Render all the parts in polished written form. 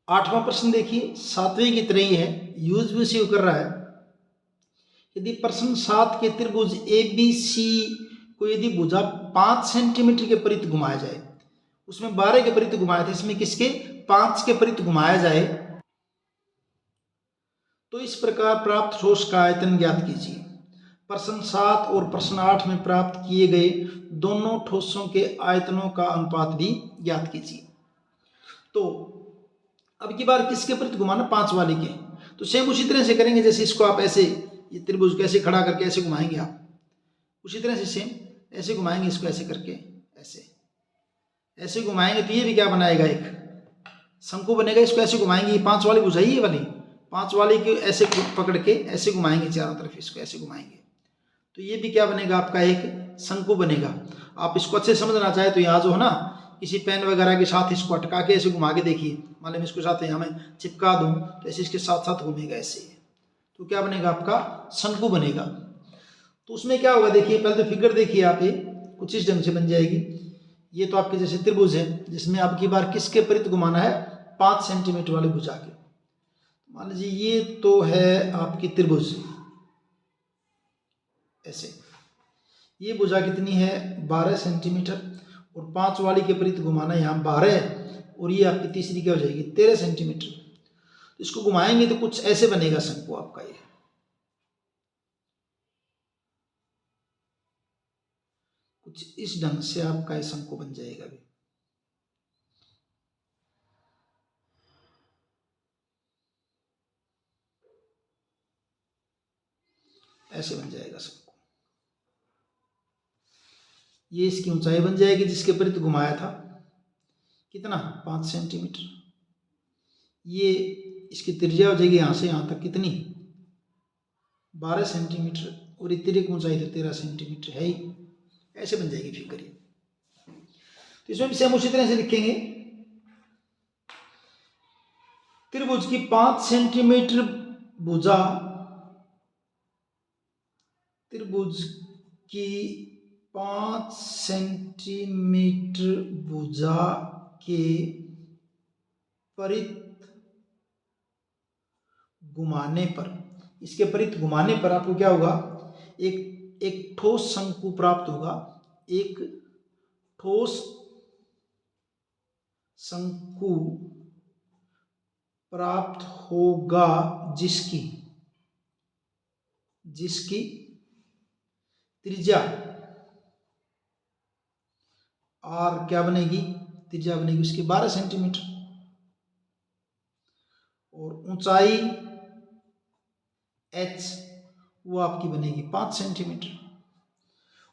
8वां प्रश्न देखिए, 7वें की तरह ही है, यूज भी उसी को कर रहा है। यदि प्रश्न 7 के त्रिभुज ABC को यदि भुजा 5 सेंटीमीटर के परित घुमाया जाए, उसमें 12 के परित घुमाया था, इसमें किसके 5 के परित घुमाया जाए, तो इस प्रकार प्राप्त ठोस का आयतन ज्ञात कीजिए। प्रश्न 7 और प्रश्न 8 में प्राप्त किए गए दोनों ठोसों के आयतनों का अनुपात भी ज्ञात कीजिए। तो अब की बार किसके परित घुमाना, 5 वाले के। तो सेम उसी तरह से करेंगे जैसे इसको आप ऐसे, ये त्रिभुज कैसे खड़ा करके ऐसे घुमाएंगे आप, उसी तरह से सेम ऐसे घुमाएंगे इसको, ऐसे करके ऐसे ऐसे घुमाएंगे तो ये भी क्या बनाएगा, एक शंकु बनेगा। इसको ऐसे घुमाएंगे, ये 5 वाली भुजाई है वाली, 5 वाले के ऐसे पकड़ के ऐसे घुमाएंगे चारों तरफ, इसको ऐसे घुमाएंगे तो ये भी क्या बनेगा आपका, एक शंकु बनेगा। आप इसको अच्छे समझना चाहे तो यहाँ जो है ना, किसी पेन वगैरह के साथ इसको अटका के ऐसे घुमा के देखिए, मान लो इसको साथ यहाँ मैं चिपका दूँ तो ऐसे इसके साथ साथ घूमेगा ऐसे, तो क्या बनेगा आपका, शंकु बनेगा। तो उसमें क्या होगा देखिए, पहले तो फिगर देखिए आप, ये कुछ इस ढंग से बन जाएगी। ये तो आपके जैसे त्रिभुज है जिसमें आपकी बार किसके परित घुमाना है, 5 सेंटीमीटर वाले भुजा के। मान लीजिए ये तो है आपकी त्रिभुज ऐसे, ये भुजा कितनी है 12 सेंटीमीटर, और 5 वाली के परित घुमाना यहाँ 12, और ये आपकी तीसरी क्या हो जाएगी 13 सेंटीमीटर। तो इसको घुमाएंगे तो कुछ ऐसे बनेगा शंकु आपका, ये कुछ इस ढंग से आपका ये शंकु बन जाएगा भी। ऐसे बन जाएगा शंकु, ये इसकी ऊंचाई बन जाएगी जिसके परित घुमाया था, कितना 5 सेंटीमीटर। ये इसकी त्रिज्या हो जाएगी यहाँ से यहाँ तक कितनी 12 सेंटीमीटर, और इतने की ऊंचाई तो 13 सेंटीमीटर है ही। ऐसे बन जाएगी फिगर ये। तो इसमें भी सेम उसी तरह से लिखेंगे, त्रिभुज की 5 सेंटीमीटर भुजा, त्रिभुज की 5 सेंटीमीटर भुजा के परित घुमाने पर, इसके परित घुमाने पर आपको क्या होगा, एक ठोस शंकु प्राप्त होगा, एक ठोस शंकु प्राप्त होगा जिसकी त्रिज्या आर क्या बनेगी, त्रिज्या बनेगी उसकी 12 सेंटीमीटर, और ऊंचाई h वो आपकी बनेगी 5 सेंटीमीटर।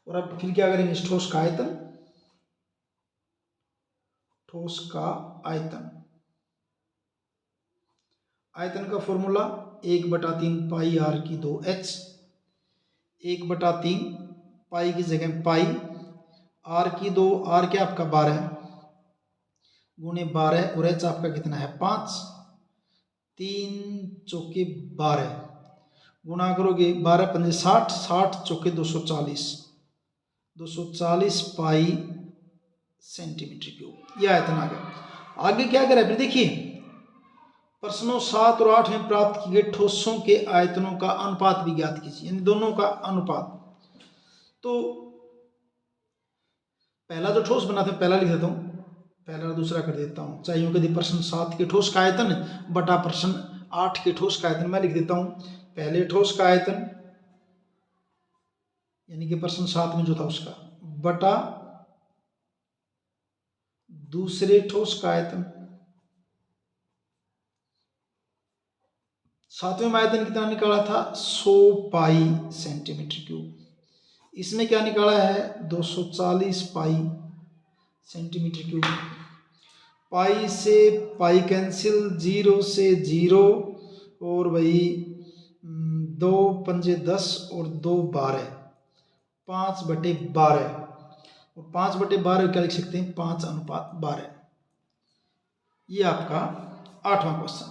और अब फिर क्या करेंगे, इस ठोस का आयतन, ठोस का आयतन, आयतन का फॉर्मूला 1/3 पाई आर की 2h, 1/3 पाई की जगह पाई, आर की 2, आर क्या आपका 12 गुणे 12, और h आपका कितना है 5, 3 चौके 12, गुणा करोगे 12 पंजे 60, 60 चौके 240, 240 पाई सेंटीमीटर क्यूब, यह आयतन आ गया। आगे क्या करें फिर देखिए, प्रश्नों 7 और 8 में प्राप्त किए गए ठोसों के आयतनों का अनुपात भी ज्ञात कीजिए, यानी दोनों का अनुपात। तो पहला जो ठोस बना था पहला लिख देता हूँ, पहला दूसरा कर देता हूँ, चाहिए यदि प्रश्न 7 के ठोस का आयतन बटा प्रश्न 8 के ठोस का आयतन, मैं लिख देता हूँ पहले ठोस का आयतन यानी कि प्रश्न 7 में जो था उसका, बटा दूसरे ठोस का आयतन। 7वें में आयतन कितना निकाला था 100 पाई सेंटीमीटर क्यूब, इसमें क्या निकाला है 240 पाई सेंटीमीटर क्यूब। पाई से पाई कैंसिल, 0 से 0, और वही 2 पंजे 10 और 2 12, 5/12, और 5/12 क्या लिख सकते हैं 5/12। ये आपका 8वां क्वेश्चन।